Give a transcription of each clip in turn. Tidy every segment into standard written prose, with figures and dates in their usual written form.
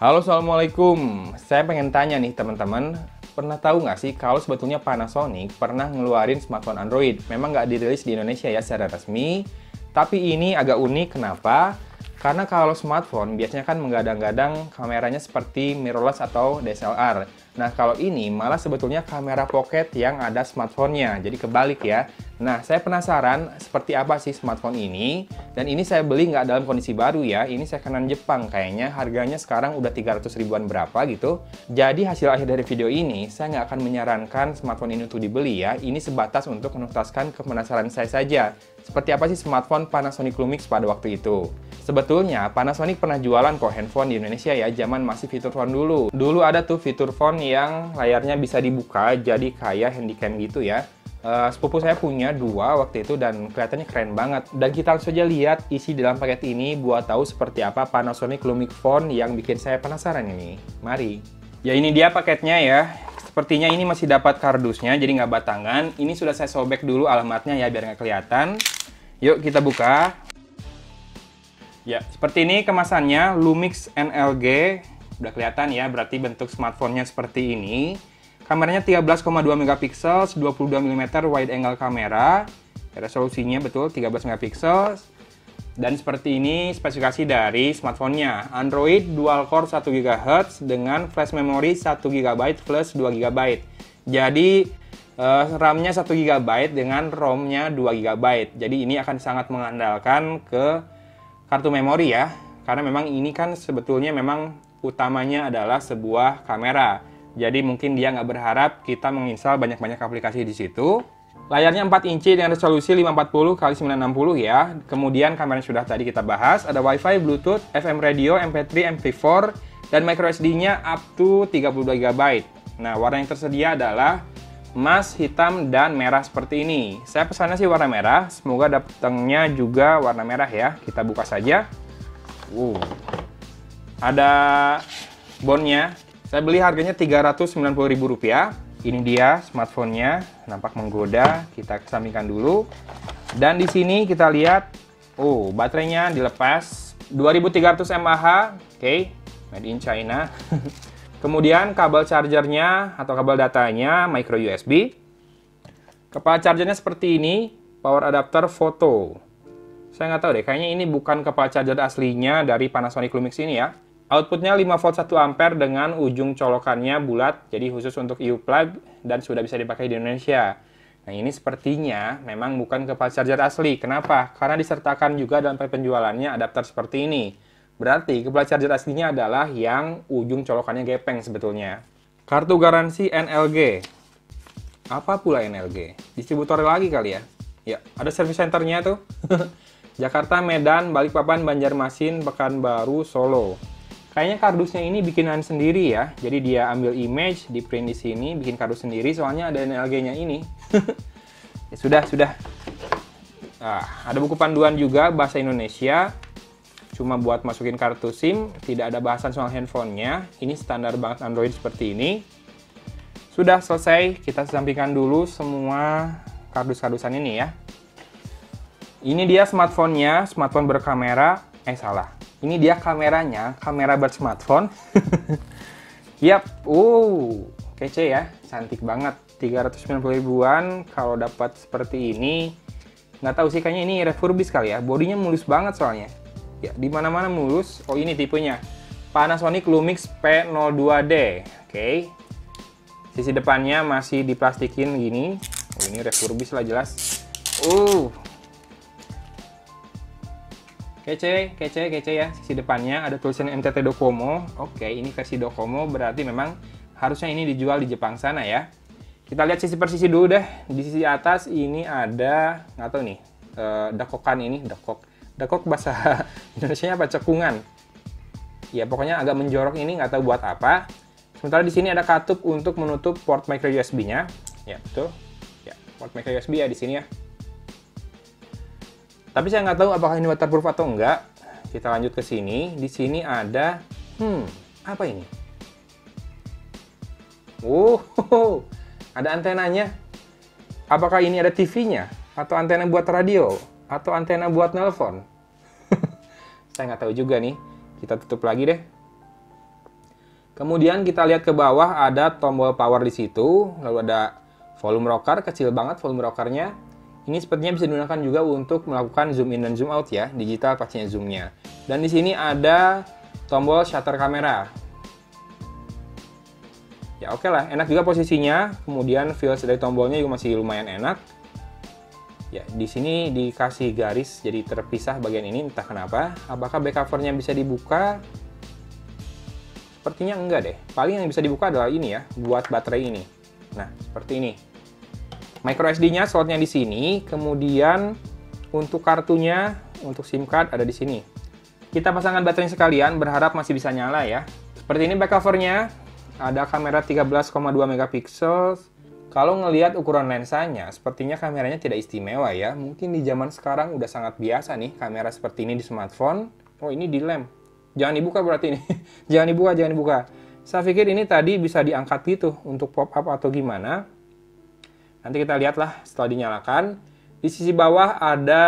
Halo, Assalamualaikum. Saya pengen tanya nih teman-teman, pernah tahu nggak sih kalau sebetulnya Panasonic pernah ngeluarin smartphone Android? Memang nggak dirilis di Indonesia ya secara resmi, tapi ini agak unik. Kenapa? Karena kalau smartphone biasanya kan menggadang-gadang kameranya seperti mirrorless atau DSLR. Nah, kalau ini malah sebetulnya kamera pocket yang ada smartphone-nya. Jadi kebalik ya. Nah, saya penasaran seperti apa sih smartphone ini. Dan ini saya beli nggak dalam kondisi baru ya. Ini secondan Jepang kayaknya. Harganya sekarang udah 300 ribuan berapa gitu. Jadi hasil akhir dari video ini, saya nggak akan menyarankan smartphone ini untuk dibeli ya. Ini sebatas untuk menuntaskan kepenasaran saya saja. Seperti apa sih smartphone Panasonic Lumix pada waktu itu. Sebetulnya Panasonic pernah jualan kok handphone di Indonesia ya, zaman masih fitur phone dulu. Dulu ada tuh fitur phone yang layarnya bisa dibuka jadi kayak handycam gitu ya. Sepupu saya punya dua waktu itu dan kelihatannya keren banget. Dan kita langsung saja lihat isi dalam paket ini buat tahu seperti apa Panasonic Lumix Phone yang bikin saya penasaran ini. Mari. Ya ini dia paketnya ya. Sepertinya ini masih dapat kardusnya jadi nggak batangan. Ini sudah saya sobek dulu alamatnya ya biar nggak kelihatan. Yuk kita buka. Ya, seperti ini kemasannya Lumix NLG. Udah kelihatan ya, berarti bentuk smartphone-nya seperti ini. Kameranya 13,2 megapiksel, 22 mm wide angle kamera. Resolusinya betul 13 megapiksel. Dan seperti ini spesifikasi dari smartphone-nya. Android dual core 1 GHz dengan flash memory 1 GB plus 2 GB. Jadi RAM-nya 1 GB dengan ROM-nya 2 GB. Jadi ini akan sangat mengandalkan ke kartu memori ya, karena memang ini kan sebetulnya memang utamanya adalah sebuah kamera. Jadi mungkin dia nggak berharap kita menginstal banyak-banyak aplikasi di situ. Layarnya 4 inci dengan resolusi 540 x 960 ya. Kemudian kameranya sudah tadi kita bahas, ada WiFi, Bluetooth, FM radio, MP3, MP4, dan microSD-nya up to 32 GB. Nah, warna yang tersedia adalah emas, hitam, dan merah seperti ini. Saya pesannya sih warna merah, semoga datangnya juga warna merah ya. Kita buka saja. Ada bonnya. Saya beli harganya Rp390.000. Ini dia smartphone-nya, nampak menggoda. Kita kesampingkan dulu. Dan di sini kita lihat, baterainya dilepas 2300 mAh. Oke, made in China. Kemudian kabel chargernya atau kabel datanya micro USB. Kepala chargernya seperti ini, power adapter foto. Saya nggak tahu deh, kayaknya ini bukan kepala charger aslinya dari Panasonic Lumix ini ya. Outputnya 5 volt 1 ampere dengan ujung colokannya bulat, jadi khusus untuk U-plug dan sudah bisa dipakai di Indonesia. Nah ini sepertinya memang bukan kepala charger asli. Kenapa? Karena disertakan juga dalam penjualannya adapter seperti ini. Berarti kepala charger aslinya adalah yang ujung colokannya gepeng sebetulnya. Kartu garansi NLG. Apa pula NLG? Distributor lagi kali ya? Ya, ada service centernya tuh. Jakarta, Medan, Balikpapan, Banjarmasin, Pekanbaru, Solo. Kayaknya kardusnya ini bikinan sendiri ya. Jadi dia ambil image, di print di sini, bikin kardus sendiri. Soalnya ada NLG-nya ini. Ya, sudah. Nah, ada buku panduan juga bahasa Indonesia. Cuma buat masukin kartu SIM, tidak ada bahasan soal handphonenya. Ini standar banget Android seperti ini. Sudah selesai, kita sampingkan dulu semua kardus-kardusan ini ya. Ini dia smartphone-nya, smartphone berkamera. Salah. Ini dia kameranya, kamera bersmartphone. Yap, kece ya, cantik banget. 390 ribuan kalau dapat seperti ini. Nggak tahu sih, kayaknya ini refurbish kali ya. Bodinya mulus banget soalnya. Ya, di mana-mana mulus. Oh, ini tipenya. Panasonic Lumix P02D. Oke. Sisi depannya masih diplastikin gini. Ini refurbish lah jelas. Kece ya. Sisi depannya ada tulisan NTT Docomo. Oke, ini versi Docomo berarti memang harusnya ini dijual di Jepang sana ya. Kita lihat sisi per sisi dulu deh. Di sisi atas ini ada, nggak tahu nih, dakokan ini, dakok bahasa Indonesianya apa? Cekungan. Ya pokoknya agak menjorok ini, nggak tahu buat apa. Sementara di sini ada katup untuk menutup port micro USB-nya. Ya betul. Ya port micro USB ya di sini ya. Tapi saya nggak tahu apakah ini waterproof atau enggak. Kita lanjut ke sini. Di sini ada, apa ini? Ada antenanya. Apakah ini ada TV-nya? Atau antena buat radio? Atau antena buat nelpon? Saya nggak tahu juga nih. Kita tutup lagi deh. Kemudian kita lihat ke bawah ada tombol power di situ, lalu ada volume rocker, kecil banget volume rockernya. Ini sepertinya bisa digunakan juga untuk melakukan zoom in dan zoom out ya, digital pastinya zoomnya. Dan di sini ada tombol shutter kamera. Ya oke lah, enak juga posisinya. Kemudian feels dari tombolnya juga masih lumayan enak. Ya, di sini dikasih garis jadi terpisah bagian ini, entah kenapa. Apakah back covernya bisa dibuka? Sepertinya enggak deh. Paling yang bisa dibuka adalah ini ya, buat baterai ini. Nah, seperti ini. Micro SD-nya slotnya di sini, kemudian untuk kartunya, untuk SIM card ada di sini. Kita pasangkan baterainya sekalian, berharap masih bisa nyala ya. Seperti ini back covernya, ada kamera 13,2 megapiksel. Kalau ngelihat ukuran lensanya, sepertinya kameranya tidak istimewa ya. Mungkin di zaman sekarang udah sangat biasa nih kamera seperti ini di smartphone. Oh, ini di lem. Jangan dibuka berarti ini. Jangan dibuka. Saya pikir ini tadi bisa diangkat gitu untuk pop up atau gimana. Nanti kita lihatlah setelah dinyalakan. Di sisi bawah ada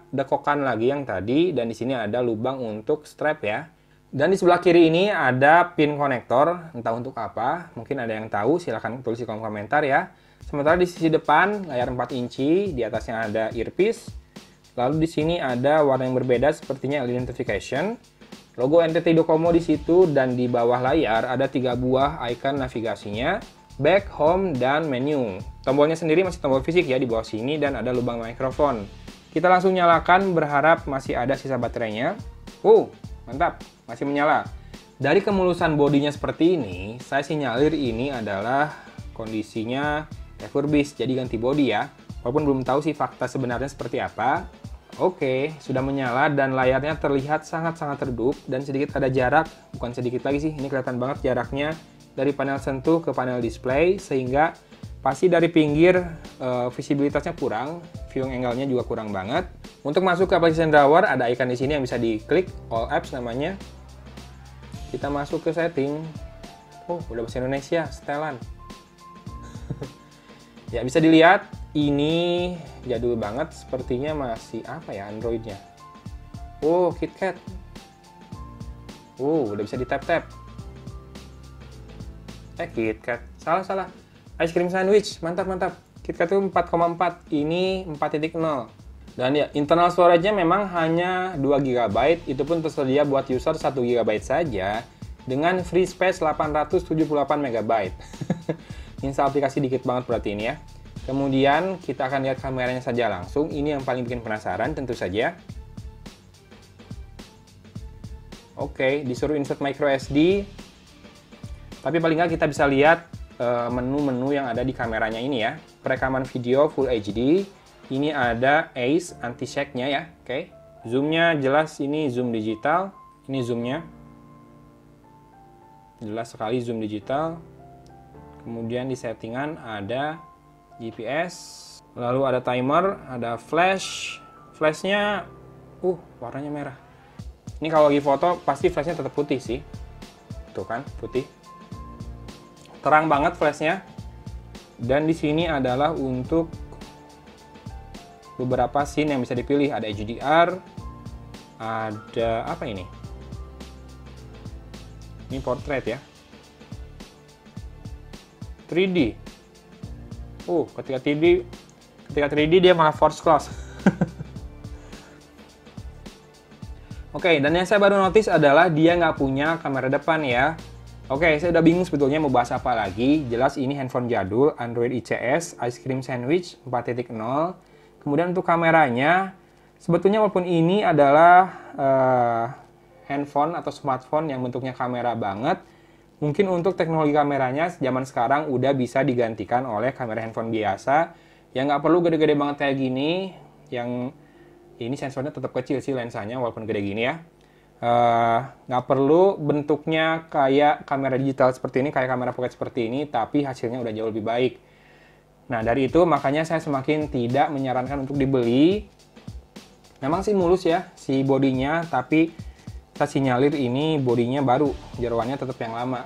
dekokan lagi yang tadi, dan di sini ada lubang untuk strap ya. Dan di sebelah kiri ini ada pin konektor, entah untuk apa. Mungkin ada yang tahu, silahkan tulis di kolom komentar ya. Sementara di sisi depan layar 4 inci, di atasnya ada earpiece. Lalu di sini ada warna yang berbeda sepertinya identification. Logo NTT Docomo di situ, dan di bawah layar ada 3 buah icon navigasinya. Back, home, dan menu. Tombolnya sendiri masih tombol fisik ya di bawah sini, dan ada lubang mikrofon. Kita langsung nyalakan, berharap masih ada sisa baterainya. Mantap, masih menyala. Dari kemulusan bodinya seperti ini, saya sinyalir ini adalah kondisinya refurbished, jadi ganti bodi ya. Walaupun belum tahu sih fakta sebenarnya seperti apa. Oke, sudah menyala dan layarnya terlihat sangat-sangat redup dan sedikit ada jarak, bukan sedikit lagi sih, ini kelihatan banget jaraknya dari panel sentuh ke panel display, sehingga pasti dari pinggir visibilitasnya kurang, viewing angle-nya juga kurang banget. Untuk masuk ke application drawer ada icon di sini yang bisa diklik, all apps namanya. Kita masuk ke setting. Udah bahasa Indonesia, setelan. Ya, bisa dilihat ini jadul banget, sepertinya masih apa ya Android-nya. KitKat. Udah bisa di tap-tap. KitKat. Salah. Ice cream sandwich, mantap. KitKat itu 4,4, ini 4.0. Dan ya, internal storage-nya memang hanya 2 GB, itu pun tersedia buat user 1 GB saja, dengan free space 878 MB. Install aplikasi dikit banget berarti ini ya. Kemudian kita akan lihat kameranya saja langsung, ini yang paling bikin penasaran tentu saja. Oke, disuruh insert micro SD, tapi paling nggak kita bisa lihat menu-menu yang ada di kameranya ini ya. Perekaman video Full HD, ini ada ACE anti-shake-nya ya. Oke. Zoom-nya jelas, ini zoom digital. Ini zoom-nya. Jelas sekali zoom digital. Kemudian di settingan ada GPS. Lalu ada timer, ada flash. Flash-nya warnanya merah. Ini kalau lagi foto pasti flash-nya tetap putih sih. Tuh kan, putih. Terang banget flashnya. Dan di sini adalah untuk beberapa scene yang bisa dipilih. Ada HDR, ada apa ini? Ini portrait ya. 3D. Ketika 3D dia malah force close. Oke, dan yang saya baru notice adalah dia nggak punya kamera depan ya. Oke, saya udah bingung sebetulnya mau bahas apa lagi. Jelas ini handphone jadul, Android ICS, Ice Cream Sandwich 4.0. Kemudian untuk kameranya, sebetulnya walaupun ini adalah handphone atau smartphone yang bentuknya kamera banget, mungkin untuk teknologi kameranya zaman sekarang udah bisa digantikan oleh kamera handphone biasa, yang nggak perlu gede-gede banget kayak gini, yang ini sensornya tetap kecil sih lensanya walaupun gede gini ya. Nggak perlu bentuknya kayak kamera digital seperti ini, kayak kamera pocket seperti ini, tapi hasilnya udah jauh lebih baik. Nah, dari itu makanya saya semakin tidak menyarankan untuk dibeli. Memang sih mulus ya si bodinya, tapi saya sinyalir ini bodinya baru, jeroannya tetap yang lama.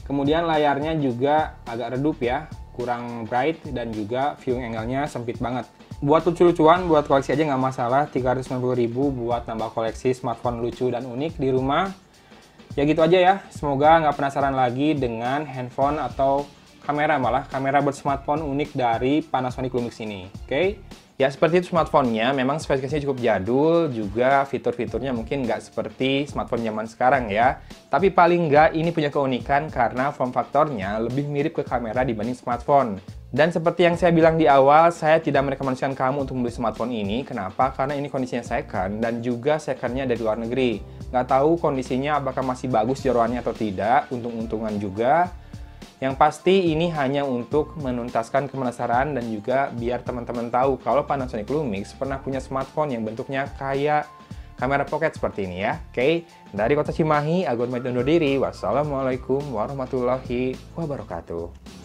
Kemudian layarnya juga agak redup ya, kurang bright, dan juga viewing angle-nya sempit banget. Buat lucu-lucuan, buat koleksi aja nggak masalah, 390.000 buat nambah koleksi smartphone lucu dan unik di rumah. Ya gitu aja ya, semoga nggak penasaran lagi dengan handphone atau malah kamera bersmartphone unik dari Panasonic Lumix ini, oke? Ya seperti itu smartphone-nya, memang spesifikasinya cukup jadul, juga fitur-fiturnya mungkin nggak seperti smartphone zaman sekarang ya. Tapi paling nggak ini punya keunikan karena form faktornya lebih mirip ke kamera dibanding smartphone. Dan seperti yang saya bilang di awal, saya tidak merekomendasikan kamu untuk membeli smartphone ini. Kenapa? Karena ini kondisinya second dan juga second-nya dari luar negeri. Nggak tahu kondisinya apakah masih bagus jeroannya atau tidak, untung-untungan juga. Yang pasti ini hanya untuk menuntaskan penasaran dan juga biar teman-teman tahu kalau Panasonic Lumix pernah punya smartphone yang bentuknya kayak kamera pocket seperti ini ya. Oke, dari Kota Cimahi, Agun pamit undur diri. Wassalamualaikum warahmatullahi wabarakatuh.